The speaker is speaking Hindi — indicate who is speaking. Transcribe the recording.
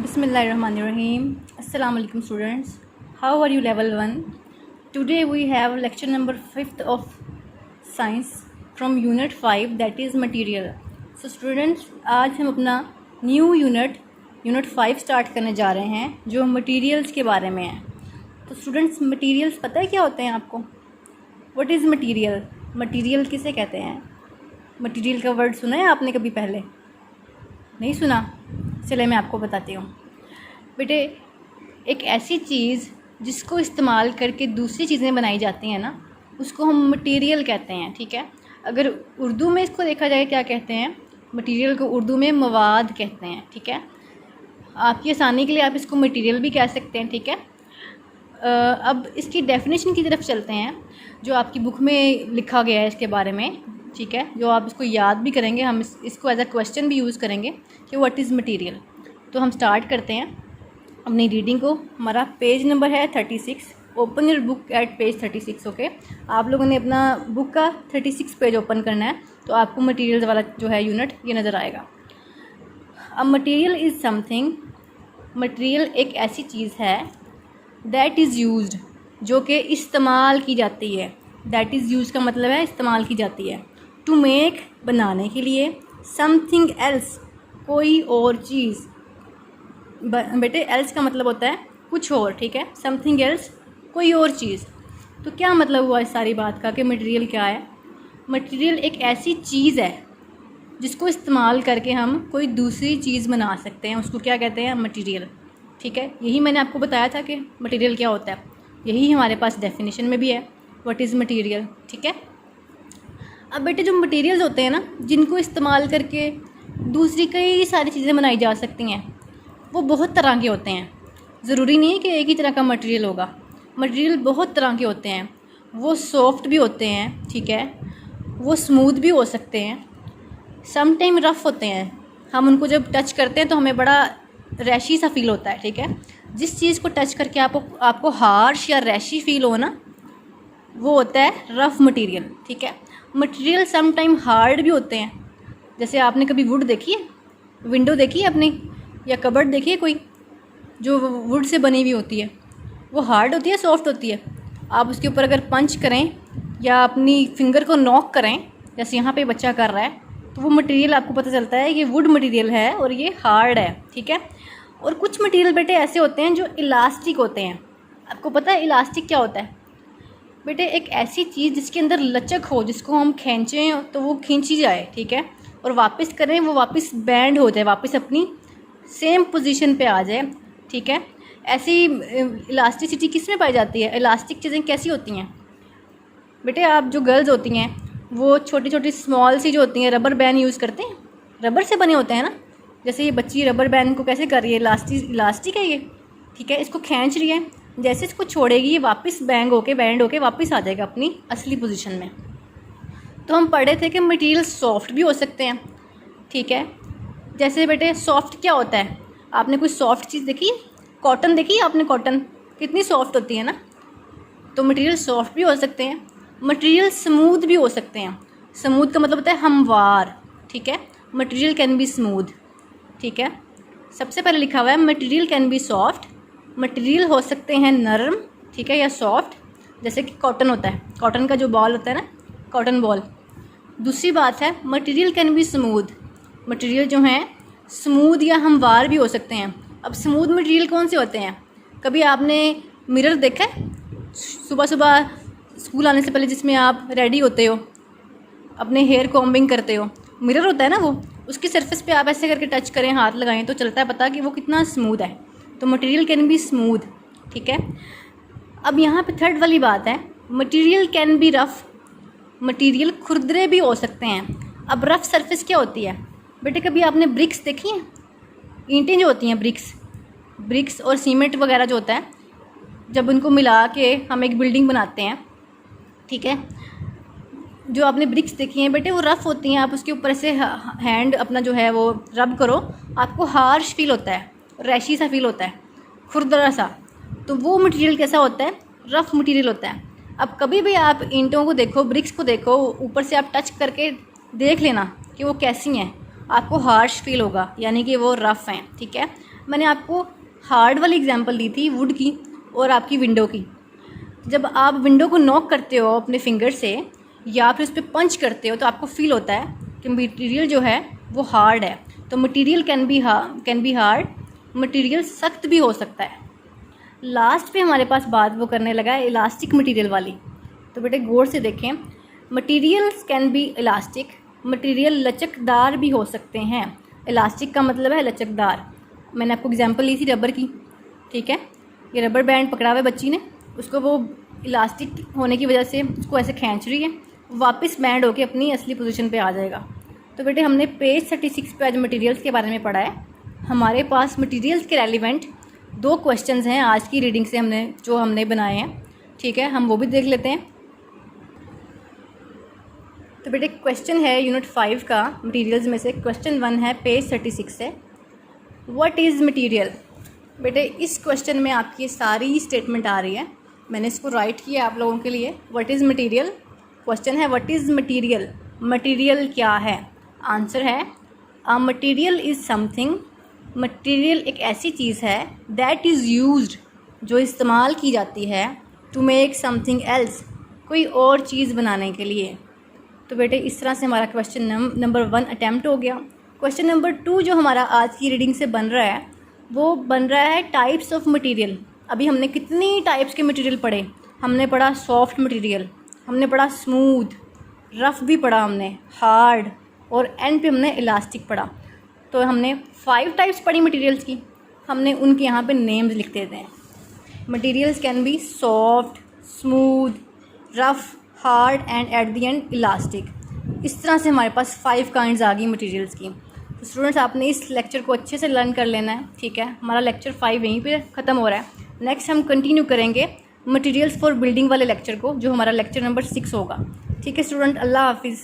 Speaker 1: Bismillahirrahmanirrahim. Assalamu alaikum students. How are you level 1? Today we have lecture number 5th of science from unit 5 that is material. So students आज हम अपना न्यू यूनिट 5 स्टार्ट करने जा रहे हैं जो मटेरियल्स के बारे में है। तो स्टूडेंट्स मटेरियल्स पता है क्या होते हैं आपको? What is material? मटेरियल किसे कहते हैं? मटेरियल का वर्ड सुना है आपने कभी पहले? नहीं सुना? चले मैं आपको बताती हूँ बेटे। एक ऐसी चीज़ जिसको इस्तेमाल करके दूसरी चीज़ें बनाई जाती हैं ना, उसको हम मटेरियल कहते हैं। ठीक है, अगर उर्दू में इसको देखा जाए क्या कहते हैं? मटेरियल को उर्दू में मवाद कहते हैं। ठीक है, आपकी आसानी के लिए आप इसको मटेरियल भी कह सकते हैं। ठीक है, अब इसकी डेफिनेशन की तरफ चलते हैं जो आपकी बुक में लिखा गया है इसके बारे में। ठीक है, जो आप इसको याद भी करेंगे, हम इसको एज अ क्वेश्चन भी यूज़ करेंगे कि व्हाट इज़ मटेरियल। तो हम स्टार्ट करते हैं अपनी रीडिंग को। हमारा पेज नंबर है 36। Open your book at page 36। Okay, आप लोगों ने अपना बुक का 36 पेज ओपन करना है, तो आपको मटेरियल वाला जो है यूनिट ये नज़र आएगा। अब मटेरियल इज़ समथिंग, मटेरियल एक ऐसी चीज़ है दैट इज़ यूज्ड, जो कि इस्तेमाल की जाती है। दैट इज़ यूज का मतलब है इस्तेमाल की जाती है। टू मेक बनाने के लिए, समथिंग एल्स कोई और चीज़। बेटे एल्स का मतलब होता है कुछ और। ठीक है, समथिंग एल्स कोई और चीज़। तो क्या मतलब हुआ इस सारी बात का कि मटेरियल क्या है? मटेरियल एक ऐसी चीज़ है जिसको इस्तेमाल करके हम कोई दूसरी चीज़ बना सकते हैं, उसको क्या कहते हैं? मटेरियल। ठीक है, यही मैंने आपको बताया था कि मटेरियल क्या होता है। यही हमारे पास डेफिनेशन में भी है, व्हाट इज़ मटेरियल। ठीक है, अब बेटे जो मटेरियल्स होते हैं ना, जिनको इस्तेमाल करके दूसरी कई सारी चीज़ें बनाई जा सकती हैं, वो बहुत तरह के होते हैं। ज़रूरी नहीं है कि एक ही तरह का मटेरियल होगा। मटेरियल बहुत तरह के होते हैं। वो सॉफ्ट भी होते हैं, ठीक है, वो स्मूथ भी हो सकते हैं, सम टाइम रफ़ होते हैं। हम उनको जब टच करते हैं तो हमें बड़ा रैशी सा फील होता है। ठीक है, जिस चीज़ को टच करके आपको हार्श या रैशी फील हो ना, वो होता है रफ़ मटेरियल। ठीक है, मटेरियल सम टाइम हार्ड भी होते हैं। जैसे आपने कभी वुड देखी है? विंडो देखी है अपनी, या कबर्ड देखी है कोई जो वुड से बनी हुई होती है? वो हार्ड होती है, सॉफ्ट होती है। आप उसके ऊपर अगर पंच करें या अपनी फिंगर को नॉक करें, जैसे यहाँ पे बच्चा कर रहा है, तो वो मटेरियल आपको पता चलता है कि वुड मटेरियल है और ये हार्ड है। ठीक है, और कुछ मटेरियल बेटे ऐसे होते हैं जो इलास्टिक होते हैं। आपको पता है इलास्टिक क्या होता है? बेटे एक ऐसी चीज़ जिसके अंदर लचक हो, जिसको हम खींचें तो वो खींची जाए। ठीक है, और वापस करें वो वापस बैंड हो जाए, वापस अपनी सेम पोजीशन पे आ जाए। ठीक है, ऐसी इलास्टिसिटी किस में पाई जाती है? इलास्टिक चीज़ें कैसी होती हैं बेटे? आप जो गर्ल्स होती हैं वो छोटी छोटी स्मॉल सी जो होती हैं रबर बैंड यूज़ करते हैं, रबर से बने होते हैं ना। जैसे ये बच्ची रबर बैंड को कैसे कर रही है? इलास्टिक है ये। ठीक है, इसको खींच रही है, जैसे इसको छोड़ेगी ये वापस बैंड होके वापस आ जाएगा अपनी असली पोजीशन में। तो हम पढ़े थे कि मटेरियल सॉफ्ट भी हो सकते हैं। ठीक है, जैसे बेटे सॉफ्ट क्या होता है? आपने कोई सॉफ्ट चीज़ देखी? कॉटन देखी है आपने? कॉटन कितनी सॉफ्ट होती है ना। तो मटेरियल सॉफ्ट भी हो सकते हैं, मटेरियल स्मूथ भी हो सकते हैं। स्मूथ का मतलब होता है हमवार। ठीक है, मटेरियल कैन बी स्मूथ। ठीक है, सबसे पहले लिखा हुआ है material can B soft. Material हो सकते हैं नरम, ठीक है, या सॉफ्ट, जैसे कि कॉटन होता है। कॉटन का जो बॉल होता है ना, कॉटन बॉल। दूसरी बात है material can be smooth. Material जो हैं स्मूथ या हमवार भी हो सकते हैं। अब स्मूथ मटेरियल कौन से होते हैं? कभी आपने मिरर देखा है सुबह सुबह स्कूल आने से पहले, जिसमें आप रेडी होते हो, अपने हेयर कॉम्बिंग करते हो? मिरर होता है ना वो, उसकी सरफेस पे आप ऐसे करके टच करें, हाथ लगाएं, तो चलता है पता कि वो कितना स्मूथ है। तो मटेरियल कैन बी स्मूथ। ठीक है, अब यहाँ पे थर्ड वाली बात है material can be rough. Material खुरदरे भी हो सकते हैं। अब रफ़ सरफेस क्या होती है बेटे? कभी आपने ब्रिक्स देखी हैं? ईंटें जो होती हैं, ब्रिक्स और सीमेंट वगैरह जो होता है, जब उनको मिला के हम एक बिल्डिंग बनाते हैं। ठीक है, जो आपने ब्रिक्स देखी हैं बेटे वो रफ़ होती हैं। आप उसके ऊपर से हैंड अपना जो है वो रब करो, आपको हार्श फील होता है, रैशी सा फील होता है, खुरदरा सा। तो वो मटेरियल कैसा होता है? रफ़ मटेरियल होता है। अब कभी भी आप ईंटों को देखो, ब्रिक्स को देखो, ऊपर से आप टच करके देख लेना कि वो कैसी हैं, आपको हार्श फील होगा, यानी कि वो रफ़ हैं। ठीक है, मैंने आपको हार्ड वाली एग्जांपल दी थी वुड की और आपकी विंडो की। जब आप विंडो को नॉक करते हो अपने फिंगर से या फिर उस पर पंच करते हो तो आपको फील होता है कि मटेरियल जो है वो हार्ड है। तो material can B hard, material सख्त भी हो सकता है। लास्ट पे हमारे पास बात वो करने लगा है इलास्टिक मटेरियल वाली। तो बेटे गौर से देखें, materials can be elastic, material लचकदार भी हो सकते हैं। इलास्टिक का मतलब है लचकदार। मैंने आपको एग्जांपल ली थी रबर की, ठीक है। ये रबर बैंड पकड़ा हुआ है बच्ची ने, उसको वो इलास्टिक होने की वजह से उसको ऐसे खींच रही है, वापस बैंड होके अपनी असली पोजीशन पे आ जाएगा। तो बेटे हमने पेज 36 पे आज मटेरियल्स के बारे में पढ़ा है। हमारे पास मटेरियल्स के रेलिवेंट 2 क्वेश्चंस हैं आज की रीडिंग से हमने बनाए हैं, ठीक है। हम वो भी देख लेते हैं। तो बेटे क्वेश्चन है यूनिट 5 का मटेरियल्स में से क्वेश्चन 1 है पेज 36 से, व्हाट इज़ मटेरियल। बेटे इस क्वेश्चन में आपकी सारी स्टेटमेंट आ रही है, मैंने इसको राइट किया आप लोगों के लिए। व्हाट इज़ मटेरियल, क्वेश्चन है व्हाट इज़ मटेरियल, मटेरियल क्या है। आंसर है a material is something, material एक ऐसी चीज़ है दैट इज़ यूज्ड, जो इस्तेमाल की जाती है, टू मेक समथिंग एल्स, कोई और चीज़ बनाने के लिए। तो बेटे इस तरह से हमारा क्वेश्चन नंबर 1 अटैम्प्ट हो गया। क्वेश्चन नंबर 2 जो हमारा आज की रीडिंग से बन रहा है वो बन रहा है टाइप्स ऑफ मटेरियल। अभी हमने कितनी टाइप्स के मटेरियल पढ़े, हमने पढ़ा सॉफ्ट मटेरियल, हमने पढ़ा स्मूथ, रफ़ भी पढ़ा हमने, हार्ड, और एंड पे हमने इलास्टिक पढ़ा। तो हमने 5 टाइप्स पढ़ी मटेरियल्स की, हमने उनके यहाँ पे नेम्स लिख देते हैं। Materials can be soft, smooth, rough, hard and at the end elastic. इस तरह से हमारे पास 5 काइंड्स आ गई मटेरियल्स की। तो स्टूडेंट्स आपने इस लेक्चर को अच्छे से लर्न कर लेना है, ठीक है। हमारा लेक्चर 5 यहीं पे ख़त्म हो रहा है। नेक्स्ट हम कंटिन्यू करेंगे मटेरियल्स फॉर बिल्डिंग वाले लेक्चर को, जो हमारा लेक्चर नंबर 6 होगा, ठीक है स्टूडेंट। अल्लाह हाफिज़।